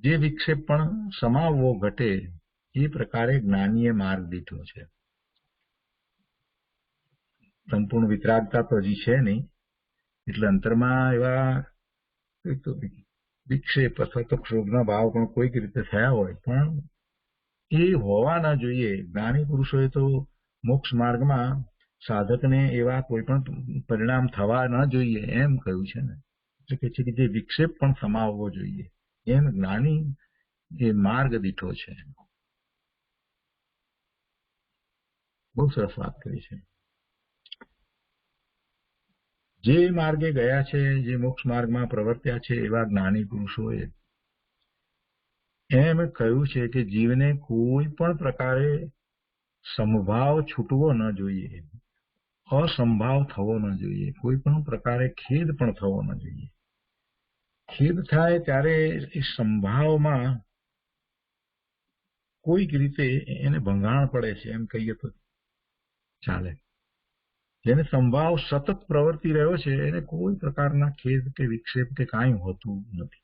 જે વિક્ષેપ પણ સમાવવો ઘટે એ પ્રકારે જ્ઞાનીએ માર્ગ દીઠો છે. સંપૂર્ણ વિતરાગતા તો હજી છે નહીં, એટલે અંતરમાં એવા વિક્ષેપ અથવા તો ક્ષોભના ભાવ પણ કોઈક રીતે થયા હોય પણ એ હોવા ન જોઈએ. જ્ઞાની પુરુષોએ તો મોક્ષ માર્ગમાં સાધકને એવા કોઈ પણ પરિણામ થવા ન જોઈએ એમ કહ્યું છે ને. એટલે કે છે કે જે વિક્ષેપ પણ સમાવવો જોઈએ એમ જ્ઞાની એ માર્ગ દીઠો છે. બહુ સરસ વાત કરી છે. જે માર્ગે ગયા છે, જે મોક્ષ માર્ગમાં પ્રવર્ત્યા છે એવા જ્ઞાની પુરુષોએ એમ કહ્યું છે કે જીવને કોઈ પણ પ્રકારે સમભાવ છૂટવો ન જોઈએ, અસંભાવ થવો ન જોઈએ, કોઈ પણ પ્રકારે ખેદ પણ થવો ન જોઈએ. ખેદ થાય ત્યારે એ સંભાવમાં કોઈક રીતે એને ભંગાણ પડે છે એમ કહીએ તો ચાલે. જેને સંભાવ સતત પ્રવર્તી રહ્યો છે એને કોઈ પ્રકારના ખેદ કે વિક્ષેપ કે કાંઈ હોતું નથી.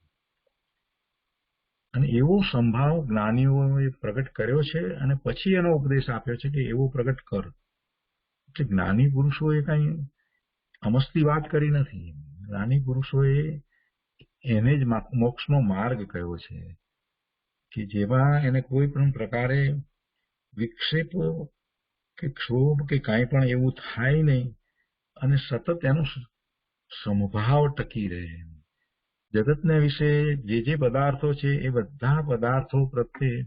અને એવો સંભાવ જ્ઞાનીઓએ પ્રગટ કર્યો છે અને પછી એનો ઉપદેશ આપ્યો છે કે એવો પ્રગટ કર. એટલે જ્ઞાની પુરુષોએ કઈ અમસ્તી વાત કરી નથી. જ્ઞાની પુરુષોએ એને જ મોક્ષનો માર્ગ કયો છે કે જેમાં એને કોઈ પણ પ્રકારે વિક્ષેપો કે ક્ષોભ કે કાંઈ પણ એવું થાય નહીં અને સતત એનો સમભાવ ટકી રહે. જગતને વિશે જે પદાર્થો છે એ બધા પદાર્થો પ્રત્યે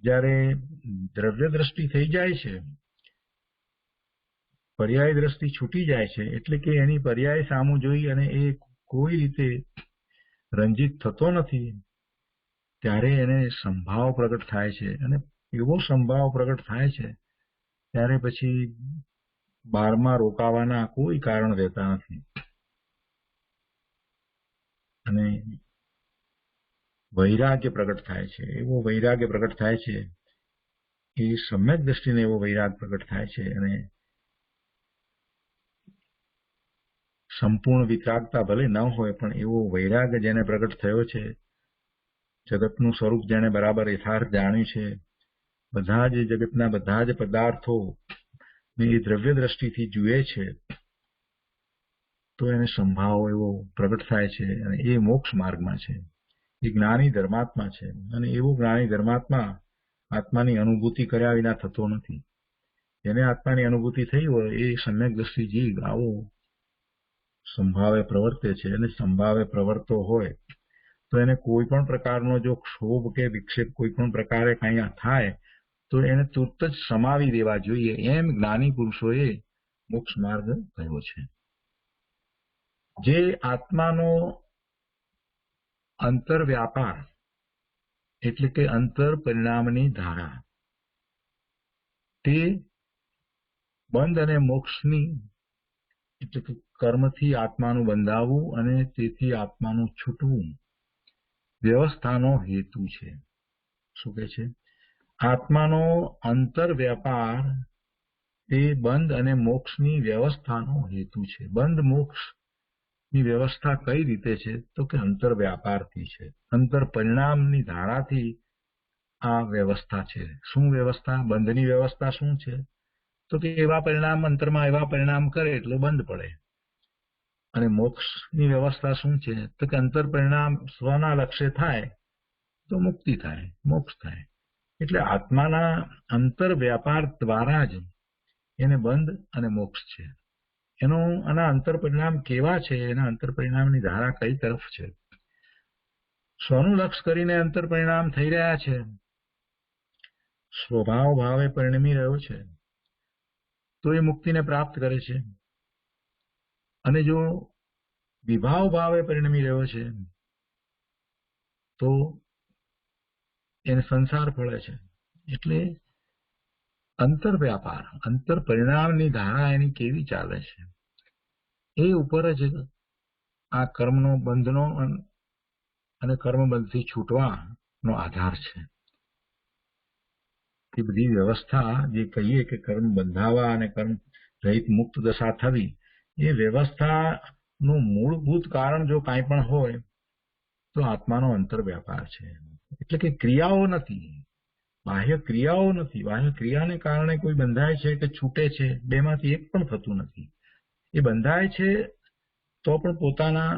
જ્યારે દ્રવ્ય દ્રષ્ટિ થઈ જાય છે, પર્યાય દ્રષ્ટિ છૂટી જાય છે, એટલે કે એની પર્યાય સામું જોઈ અને એ કોઈ રીતે રંજિત થતો નથી, ત્યારે એને સંભાવ પ્રગટ થાય છે. અને એવો સંભાવ પ્રગટ થાય છે ત્યારે પછી બારમાં રોકાવાના કોઈ કારણ રહેતા નથી. અને વૈરાગ્ય પ્રગટ થાય છે. એવો વૈરાગ્ય પ્રગટ થાય છે, એ સમ્યક દ્રષ્ટિને એવો વૈરાગ પ્રગટ થાય છે. અને સંપૂર્ણ વિતરાગતા ભલે ન હોય પણ એવો વૈરાગ જેને પ્રગટ થયો છે, જગતનું સ્વરૂપ જેને બરાબર યથાર્થ જાણ્યું છે, બધા જ જગતના બધા જ પદાર્થો એ દ્રવ્ય દ્રષ્ટિથી જુએ છે, તો એને સંભાવ એવો પ્રગટ થાય છે અને એ મોક્ષ માર્ગમાં છે. એ જ્ઞાની ધર્માત્મા છે અને એવો જ્ઞાની ધર્માત્મા આત્માની અનુભૂતિ કર્યા વિના થતો નથી. જેને આત્માની અનુભૂતિ થઈ હોય એ સમ્યક દ્રષ્ટિ જીવ આવો સંભાવે પ્રવર્તે છે. અને સંભાવે પ્રવર્તો હોય તો એને કોઈ પણ પ્રકારનો જો ક્ષોભ કે વિક્ષેપ કોઈ પણ પ્રકારે કઈ થાય તો એને તુરત જ સમાવી દેવા જોઈએ. એમ જ્ઞાની પુરુષોએ મોક્ષ માર્ગ કહ્યો છે. જે આત્માનો અંતર વ્યાપાર એટલે કે અંતર પરિણામની ધારા તે બંધ અને મોક્ષની એટલે કે કર્મથી આત્માનું બંધાવવું અને તેથી આત્માનું છૂટવું વ્યવસ્થાનો હેતુ છે. શું કહે છે? આત્માનો અંતર વ્યાપાર તે બંધ અને મોક્ષની વ્યવસ્થાનો હેતુ છે. બંધ મોક્ષની વ્યવસ્થા કઈ રીતે છે? તો કે અંતર વ્યાપારથી છે. અંતર પરિણામની ધારાથી આ વ્યવસ્થા છે. શું વ્યવસ્થા? બંધની વ્યવસ્થા શું છે? તો કે એવા પરિણામ અંતરમાં એવા પરિણામ કરે એટલે બંધ પડે. અને મોક્ષની વ્યવસ્થા શું છે? તો કે અંતર પરિણામ સ્વના લક્ષ્ય થાય તો મુક્તિ થાય, મોક્ષ થાય. એટલે આત્માના અંતર વ્યાપાર દ્વારા જ એને બંધ અને મોક્ષ છે. આના અંતર પરિણામ કેવા છે? એના અંતર પરિણામની ધારા કઈ તરફ છે? સ્વનું લક્ષ્ય કરીને અંતર પરિણામ થઈ રહ્યા છે, સ્વભાવ ભાવે પરિણમી રહ્યો છે, તો એ મુક્તિને પ્રાપ્ત કરે છે. અને જો વિભાવ ભાવે પરિણમી રહ્યો છે તો એને સંસાર ફળે છે. એટલે અંતર વ્યાપાર, અંતર પરિણામની ધારા એની કેવી ચાલે છે એ ઉપર જ આ કર્મનો બંધનો અને કર્મબંધથી છૂટવાનો આધાર છે. એ બધી વ્યવસ્થા જે કહીએ કે કર્મ બંધાવા અને કર્મ રહિત મુક્ત દશા થવી, એ વ્યવસ્થાનું મૂળભૂત કારણ જો કાંઈ પણ હોય તો આત્માનો અંતર વ્યાપાર છે. એટલે કે ક્રિયાઓ નથી, બાહ્ય ક્રિયાઓ નથી. બાહ્ય ક્રિયાને કારણે કોઈ બંધાય છે કે છૂટે છે, બેમાંથી એક પણ થતું નથી. એ બંધાય છે તો પણ પોતાના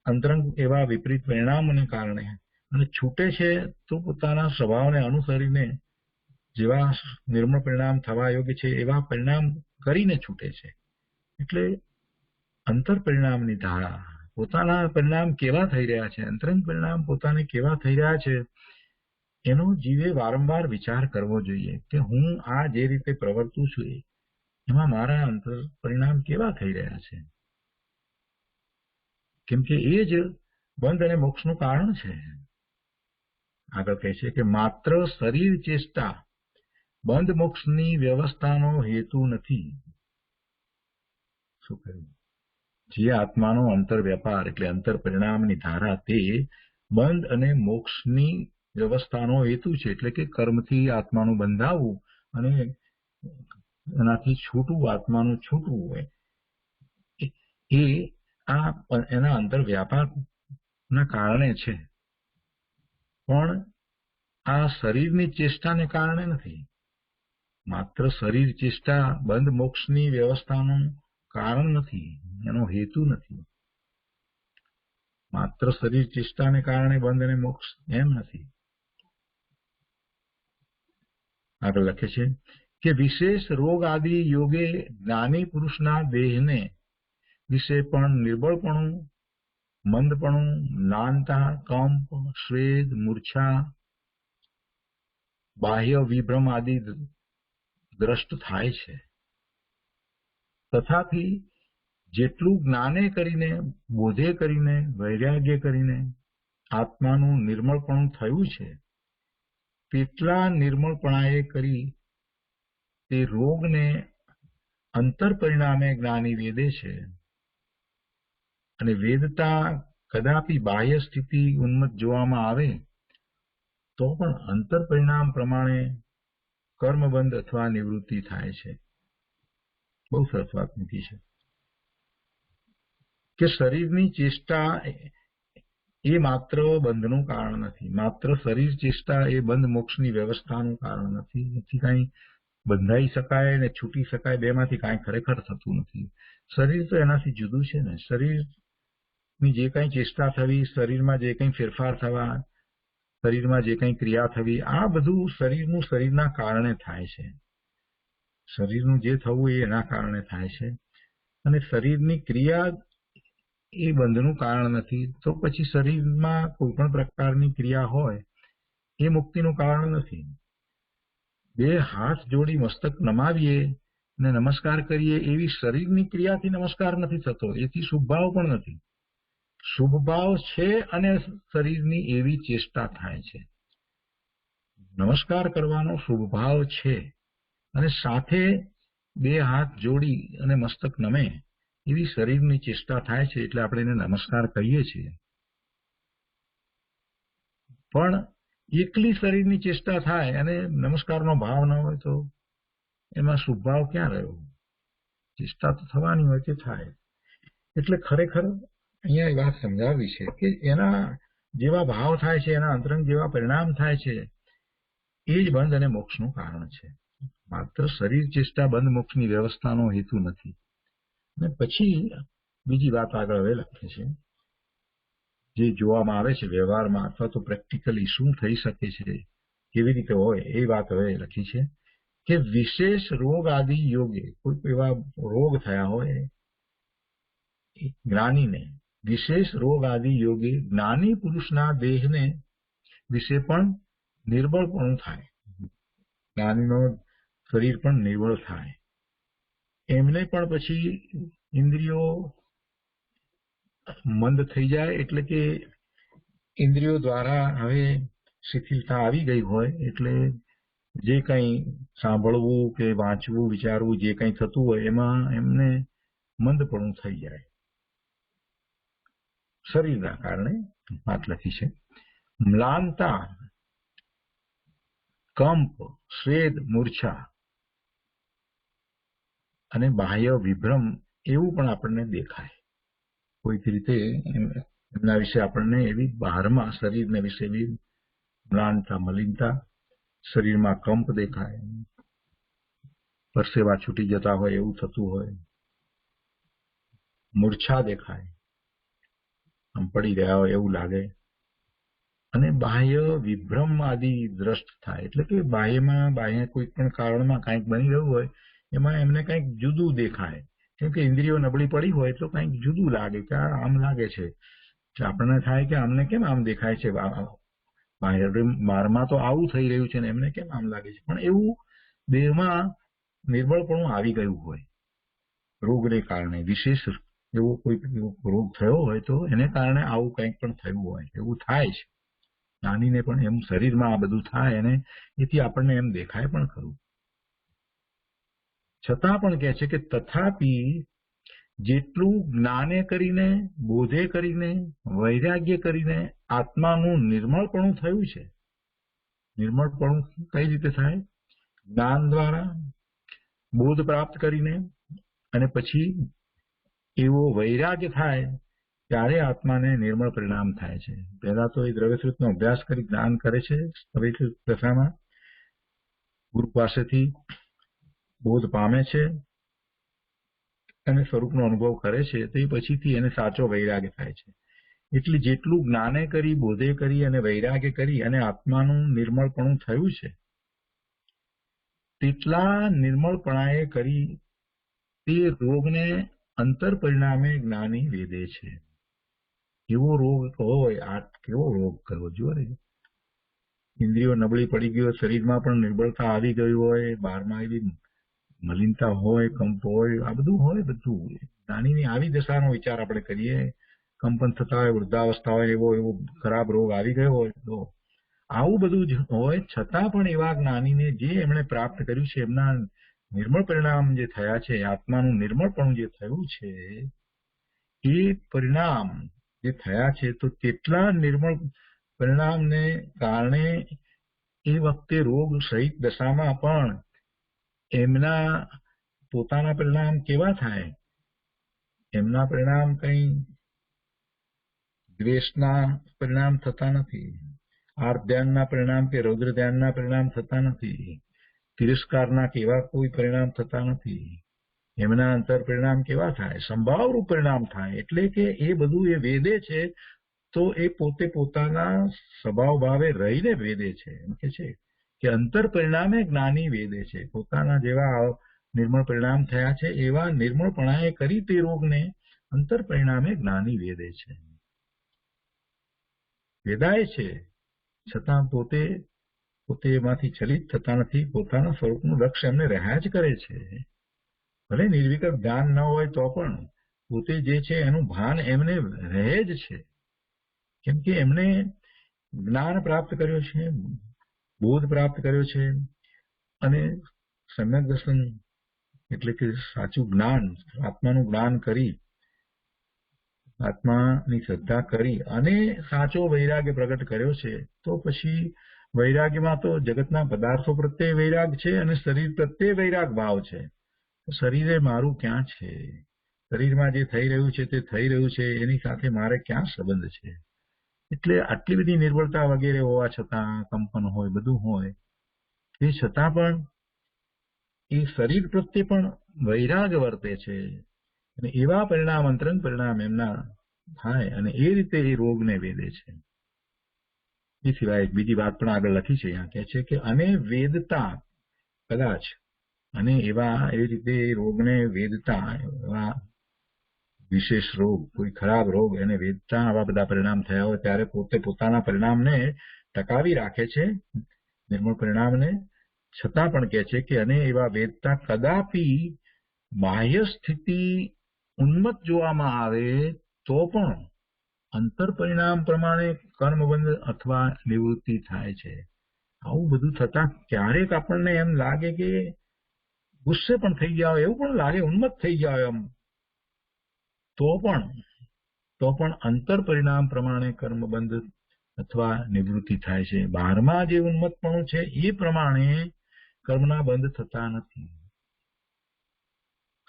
અંતરંગ એવા વિપરીત પરિણામોને કારણે, અને છૂટે છે તો પોતાના સ્વભાવને અનુસરીને જેવા નિર્મળ પરિણામ થવા યોગ્ય છે એવા પરિણામ કરીને છૂટે છે. એટલે અંતર પરિણામની ધારા, પોતાના પરિણામ કેવા થઈ રહ્યા છે, અંતરંગ પરિણામ પોતાને કેવા થઈ રહ્યા છે, એનો જીવે વારંવાર વિચાર કરવો જોઈએ કે હું આ જે રીતે પ્રવર્તું છું એમાં મારા અંતર પરિણામ કેવા થઈ રહ્યા છે. કેમ કે એ જ બંધ અને મોક્ષનું કારણ છે. આગળ કહે છે કે માત્ર શરીર ચેષ્ટા બંધ મોક્ષની વ્યવસ્થાનો હેતુ નથી. શું કહ્યું? જે આત્માનો અંતર વ્યાપાર એટલે અંતર પરિણામની ધારા તે બંધ અને મોક્ષની વ્યવસ્થાનો હેતુ છે. એટલે કે કર્મથી આત્માનું બંધાવવું અને એનાથી છૂટવું, આત્માનું છૂટવું એ આ એના અંતર વ્યાપારના કારણે છે. પણ આ શરીરની ચેષ્ટાને કારણે નથી. માત્ર શરીર ચેષ્ટા બંધ મોક્ષની વ્યવસ્થાનું કારણ નથી, એનો હેતુ નથી. માત્ર શરીર ચેષ્ટાને કારણે બંધ અને મોક્ષ એમ નથી. આગળ લખે છે કે વિશેષ રોગ આદિ યોગે જ્ઞાની પુરુષના દેહને વિશે પણ નિર્બળપણું, મંદપણું, મ્લાનતા, કંપ, સ્વેદ, મૂર્છા, બાહ્ય વિભ્રમ આદિ દ્રષ્ટ થાય છે. તથાપી જેટલું જ્ઞાને કરીને, બોધે કરીને, વૈરાગ્ય કરીને આત્માનું નિર્મળપણું થયું છે, તેટલા નિર્મળપણાએ કરી તે રોગને અંતર પરિણામે જ્ઞાની વેદે છે. અને વેદતા કદાપી બાહ્ય સ્થિતિ ઉન્મત્ત જોવામાં આવે તો પણ અંતર પરિણામ પ્રમાણે કર્મબંધ અથવા નિવૃત્તિ થાય છે. બહુ સરસ વાત મૂકી છે કે શરીરની ચેષ્ટા એ માત્ર બંધનું કારણ નથી. માત્ર શરીર ચેષ્ટા એ બંધ મોક્ષની વ્યવસ્થાનું કારણ નથી. એથી કાંઈ બંધાઈ શકાય ને છૂટી શકાય, બેમાંથી કાંઈ ખરેખર થતું નથી. શરીર તો એનાથી જુદું છે ને. શરીરની જે કાંઈ ચેષ્ટા થવી, શરીરમાં જે કંઈ ફેરફાર થવા, શરીરમાં જે કંઈ ક્રિયા થવી, આ બધું શરીરનું શરીરના કારણે થાય છે. શરીરનું જે થવું એ એના કારણે થાય છે. અને શરીરની ક્રિયા એ બંધનું કારણ નથી. તો પછી શરીરમાં કોઈ પણ પ્રકારની ક્રિયા હોય એ મુક્તિનું કારણ નથી. બે હાથ જોડી મસ્તક નમાવીએ ને નમસ્કાર કરીએ એવી શરીરની ક્રિયાથી નમસ્કાર નથી થતો. એથી શુભભાવ પણ નથી. શુભભાવ છે અને શરીરની એવી ચેષ્ટા થાય છે. નમસ્કાર કરવાનો શુભભાવ છે અને સાથે બે હાથ જોડી અને મસ્તક નમે એવી શરીરની ચેષ્ટા થાય છે, એટલે આપણે એને નમસ્કાર કહીએ છીએ. પણ એકલી શરીરની ચેષ્ટા થાય અને નમસ્કારનો ભાવ ન હોય તો એમાં શુભભાવ ક્યાં રહ્યો? ચેષ્ટા તો થવાની હોય તે થાય. એટલે ખરેખર અહીંયા એ વાત સમજાવી છે કે એના જેવા ભાવ થાય છે, એના અંતરંગ જેવા પરિણામ થાય છે, એ જ બંધ અને મોક્ષનું કારણ છે. માત્ર શરીર ચેષ્ટા બંધ મોક્ષની વ્યવસ્થાનો હેતુ નથી. અને પછી બીજી વાત આગળ હવે લખે છે, જે જોવામાં આવે છે વ્યવહારમાં અથવા તો પ્રેક્ટિકલી શું થઈ શકે છે, કેવી રીતે હોય, એ વાત હવે લખી છે કે વિશેષ રોગ આદિ યોગે, કોઈ એવા રોગ થયા હોય જ્ઞાનીને, વિશેષ રોગ આદિ યોગે જ્ઞાની પુરુષના દેહને વિશે પણ નિર્બળપણું થાય. જ્ઞાનીનો શરીર પણ નિર્બળ થાય. એમને પણ પછી ઇન્દ્રિયો મંદ થઈ જાય, એટલે કે ઇન્દ્રિયો દ્વારા હવે શિથિલતા આવી ગઈ હોય, એટલે જે કંઈ સાંભળવું કે વાંચવું, વિચારવું, જે કંઈ થતું હોય એમાં એમને મંદપણું થઈ જાય. શરીરના કારણે વાત લખી છે. મ્લાનતા, કંપ, સ્વેદ, મૂર્છા અને બાહ્ય વિભ્રમ એવું પણ આપણને દેખાય. કોઈક રીતે એમના વિશે આપણને એવી બહારમાં શરીરને વિશે એવી મ્લાનતા, મલિનતા, શરીરમાં કંપ દેખાય, પરસેવા છૂટી જતા હોય એવું થતું હોય, મૂર્છા દેખાય, આમ પડી ગયા હોય એવું લાગે, અને બાહ્ય વિભ્રમ આદિ દ્રષ્ટ થાય. એટલે કે બાહ્ય કોઈ પણ કારણમાં કંઈક બની રહ્યું હોય એમાં એમને કંઈક જુદું દેખાય. કેમ કે ઇન્દ્રિયો નબળી પડી હોય તો કંઈક જુદું લાગે કે આમ લાગે છે. આપણને થાય કે આમને કેમ આમ દેખાય છે, બહારમાં તો આવું થઈ રહ્યું છે ને એમને કેમ આમ લાગે છે. પણ એવું દેહમાં નિર્બળપણું આવી ગયું હોય રોગને કારણે, વિશેષ એવો કોઈ રોગ થયો હોય તો એને કારણે આવું કંઈક પણ થયું હોય એવું થાય છે. જ્ઞાનીને પણ એમ શરીરમાં આ બધું થાય અને એથી આપણને એમ દેખાય પણ ખરું. છતાં પણ કહે છે કે તથાપી જેટલું જ્ઞાને કરીને, બોધે કરીને, વૈરાગ્ય કરીને આત્માનું નિર્મળપણું થયું છે. નિર્મળપણું કઈ રીતે થાય? જ્ઞાન દ્વારા, બોધ પ્રાપ્ત કરીને, અને પછી એવો વૈરાગ્ય થાય ત્યારે આત્માને નિર્મળ પરિણામ થાય છે. પહેલા તો એ દ્રવ્યસૃતનો અભ્યાસ કરી જ્ઞાન કરે છે સ્તવિકૃત દશામાં, ગુરુ પાસેથી બોધ પામે છે અને સ્વરૂપનો અનુભવ કરે છે. તે પછીથી એને સાચો વૈરાગ્ય થાય છે. એટલે જેટલું જ્ઞાને કરી, બોધે કરી અને વૈરાગ્ય કરી અને આત્માનું નિર્મળપણું થયું છે, તેટલા નિર્મળપણાએ કરી તે રોગને અંતર પરિણામે જ્ઞાની વેદે છે. એવો રોગ હોય, આ કેવો રોગ કરવો જોઈએ. ઇન્દ્રિયો નબળી પડી ગયો, શરીરમાં પણ નિર્બળતા આવી ગઈ હોય, બહારમાં એવી મલિનતા હોય, કંપ હોય, આ બધું હોય. બધું જ્ઞાનીની આવી દશાનો વિચાર આપણે કરીએ, કંપન થતા હોય, વૃદ્ધાવસ્થા હોય, એવો ખરાબ રોગ આવી ગયો હોય, તો આવું બધું જ હોય છતાં પણ એવા જ્ઞાનીને જે એમણે પ્રાપ્ત કર્યું છે, એમના નિર્મળ પરિણામ જે થયા છે, આત્માનું નિર્મળપણું જે થયું છે, એ પરિણામ જે થયા છે, તો તેટલા નિર્મળ પરિણામને કારણે એ વખતે રોગ સહિત દશામાં પણ એમના પોતાના પરિણામ કેવા થાય? એમના પરિણામ કંઈ દ્વેષના પરિણામ થતા નથી, આર્ત ધ્યાનના પરિણામ કે રૌદ્ર ધ્યાનના પરિણામ થતા નથી, તિરસ્કારના કેવા કોઈ પરિણામ થતા નથી. એમના અંતર પરિણામ કેવા થાય? સંભાવરૂપ પરિણામ થાય. એટલે કે એ બધું એ વેદે છે, તો એ પોતે પોતાના સ્વભાવ ભાવે રહીને વેદે છે. એમ કે છે કે અંતર પરિણામે જ્ઞાની વેદે છે. પોતાના જેવા નિર્મળ પરિણામ થયા છે, એવા નિર્મળપણાએ કરી તે રોગને અંતર પરિણામે જ્ઞાની વેદે છે, વેદાય છે. છતાં પોતે એમાંથી ચલિત થતા નથી. પોતાના સ્વરૂપનું લક્ષ્ય એમને રહ્યા જ કરે છે. ભલે નિર્વિકલ્પ જ્ઞાન ન હોય તો પણ પોતે જે છે એનું ભાન એમને રહે જ છે. કેમ કે એમણે જ્ઞાન પ્રાપ્ત કર્યો છે, બોધ પ્રાપ્ત કર્યો છે, અને સમ્યક દર્શન એટલે કે સાચું જ્ઞાન, આત્માનું જ્ઞાન કરી, આત્માની શ્રદ્ધા કરી અને સાચો વૈરાગ્ય પ્રગટ કર્યો છે. તો પછી વૈરાગ્યમાં તો જગતના પદાર્થો પ્રત્યે વૈરાગ છે અને શરીર પ્રત્યે વૈરાગ ભાવ છે. શરીરે મારું ક્યાં છે? શરીરમાં જે થઈ રહ્યું છે તે થઈ રહ્યું છે, એની સાથે મારે ક્યાં સંબંધ છે? એટલે આટલી બધી નિર્બળતા વગેરે હોવા છતાં, કંપન હોય, બધું હોય, તે છતાં પણ એ શરીર પ્રત્યે પણ વૈરાગ વર્તે છે. અને એવા પરિણામ, અંતરંગ પરિણામ એમના થાય અને એ રીતે એ રોગને વેદે છે. એ સિવાય એક બીજી વાત પણ આગળ લખી છે. અહીંયા કહે છે કે અને વેદતા કદાચ, અને એવા એ રીતે રોગને વેદતા, એવા વિશેષ રોગ, કોઈ ખરાબ રોગ એને વેદતા આવા બધા પરિણામ થયા હોય ત્યારે પોતે પોતાના પરિણામને ટકાવી રાખે છે, નિર્મળ પરિણામને. છતાં પણ કહે છે કે અને એવા વેદતા કદાપી બાહ્ય સ્થિતિ ઉન્મત્ત જોવામાં આવે તો પણ અંતર પરિણામ પ્રમાણે કર્મબંધ અથવા નિવૃત્તિ થાય છે. આવું બધું થતા ક્યારેક આપણને એમ લાગે કે ગુસ્સે પણ થઈ ગયા હોય, એવું પણ લાગે, ઉન્મત્ત થઈ ગયા હોય એમ, તો પણ અંતર પરિણામ પ્રમાણે કર્મબંધ અથવા નિવૃત્તિ થાય છે. બહારમાં જે ઉન્મત્તપણું છે એ પ્રમાણે કર્મના બંધ થતા નથી.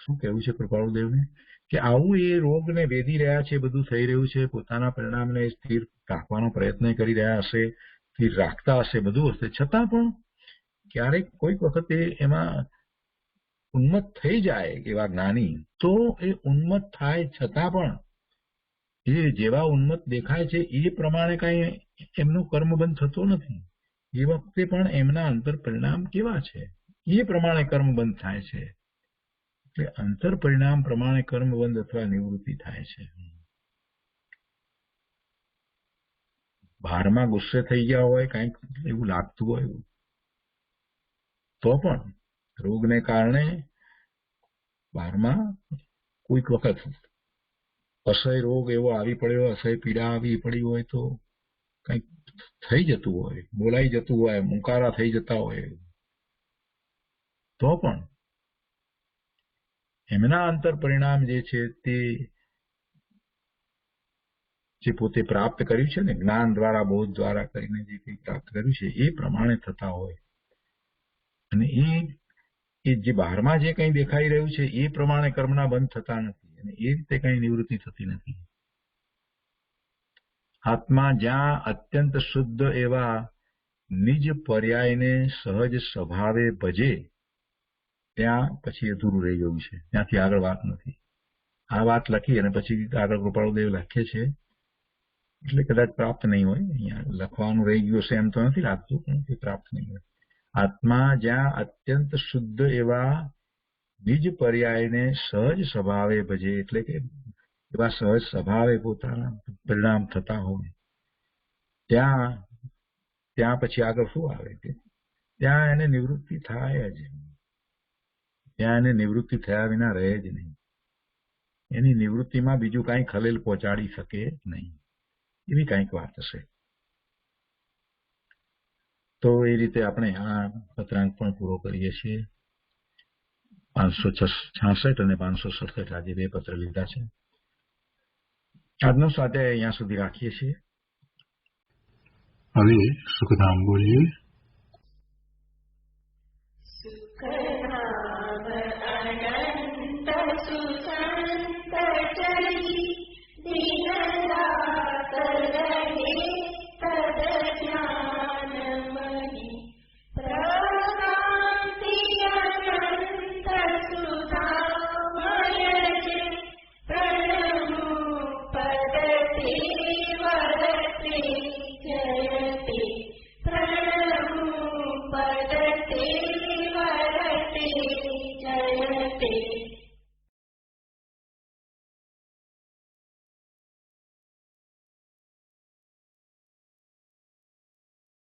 શું કહેવું છે કૃપાળુદેવને? કે આવું એ રોગને વેધી રહ્યા છે, બધું થઈ રહ્યું છે, પોતાના પરિણામને સ્થિર રાખવાનો પ્રયત્ન કરી રહ્યા હશે, સ્થિર રાખતા હશે, બધું હશે, છતાં પણ ક્યારેક કોઈક વખતે એમાં ઉન્મત્ત થઈ જાય એવા જ્ઞાની, તો એ ઉન્મત્ત થાય છતાં પણ એ જેવા ઉન્મત્ત દેખાય છે એ પ્રમાણે કઈ એમનો કર્મબંધ થતો નથી. એ વખતે પણ એમના અંતર પરિણામ કેવા છે એ પ્રમાણે કર્મબંધ થાય છે. એટલે અંતર પરિણામ પ્રમાણે કર્મબંધ અથવા નિવૃત્તિ થાય છે. બહારમાં ગુસ્સે થઈ ગયા હોય, કંઈક એવું લાગતું હોય, તો પણ રોગને કારણે બહારમાં કોઈક વખત અસહ્ય રોગ એવો આવી પડ્યો, અસહ્ય પીડા આવી પડી હોય, તો કંઈક થઈ જતું હોય, બોલાઈ જતું હોય, મુંકારા થઈ જતા હોય, તો પણ એમના અંતર પરિણામ જે છે તે જે પોતે પ્રાપ્ત કર્યું છે ને, જ્ઞાન દ્વારા, બોધ દ્વારા કરીને જે કંઈ પ્રાપ્ત કર્યું છે એ પ્રમાણે થતા હોય. અને એ જે બહારમાં જે કંઈ દેખાઈ રહ્યું છે એ પ્રમાણે કર્મના બંધ થતા નથી, અને એ રીતે કંઈ નિવૃત્તિ થતી નથી. આત્મા જ્યાં અત્યંત શુદ્ધ એવા નિજ પર્યાયને સહજ સ્વભાવે ભજે, ત્યાં પછી અધૂરું રહી ગયું છે, ત્યાંથી આગળ વાત નથી. આ વાત લખી અને પછી આગળ કૃપાળુદેવ લખે છે, એટલે કદાચ પ્રાપ્ત નહીં હોય. અહીંયા લખવાનું રહી ગયું છે એમ તો નથી લાગતું, પણ તે પ્રાપ્ત નહીં હોય. આત્મા જ્યાં અત્યંત શુદ્ધ એવા નિજ પર્યાયને સહજ સ્વભાવે ભજે, એટલે કે એવા સહજ સ્વભાવે પોતાના પરિણામ થતા હોય, ત્યાં પછી આગળ શું આવે કે ત્યાં એને નિવૃત્તિ થાય જ. ત્યાં એને નિવૃત્તિ થયા વિના રહે જ નહીં. એની નિવૃત્તિમાં બીજું કાંઈ ખલેલ પહોંચાડી શકે નહીં, એવી કાંઈક વાત હશે. તો એ રીતે આપણે આ પત્રાંક પણ પૂરો કરીએ છીએ. 566 અને 567 આજે 2 પત્ર લીધા છે. આજનો સ્વાધ્યાય અહીંયા સુધી રાખીએ છીએ. હવે સુખધામ બોલીએ. Jayate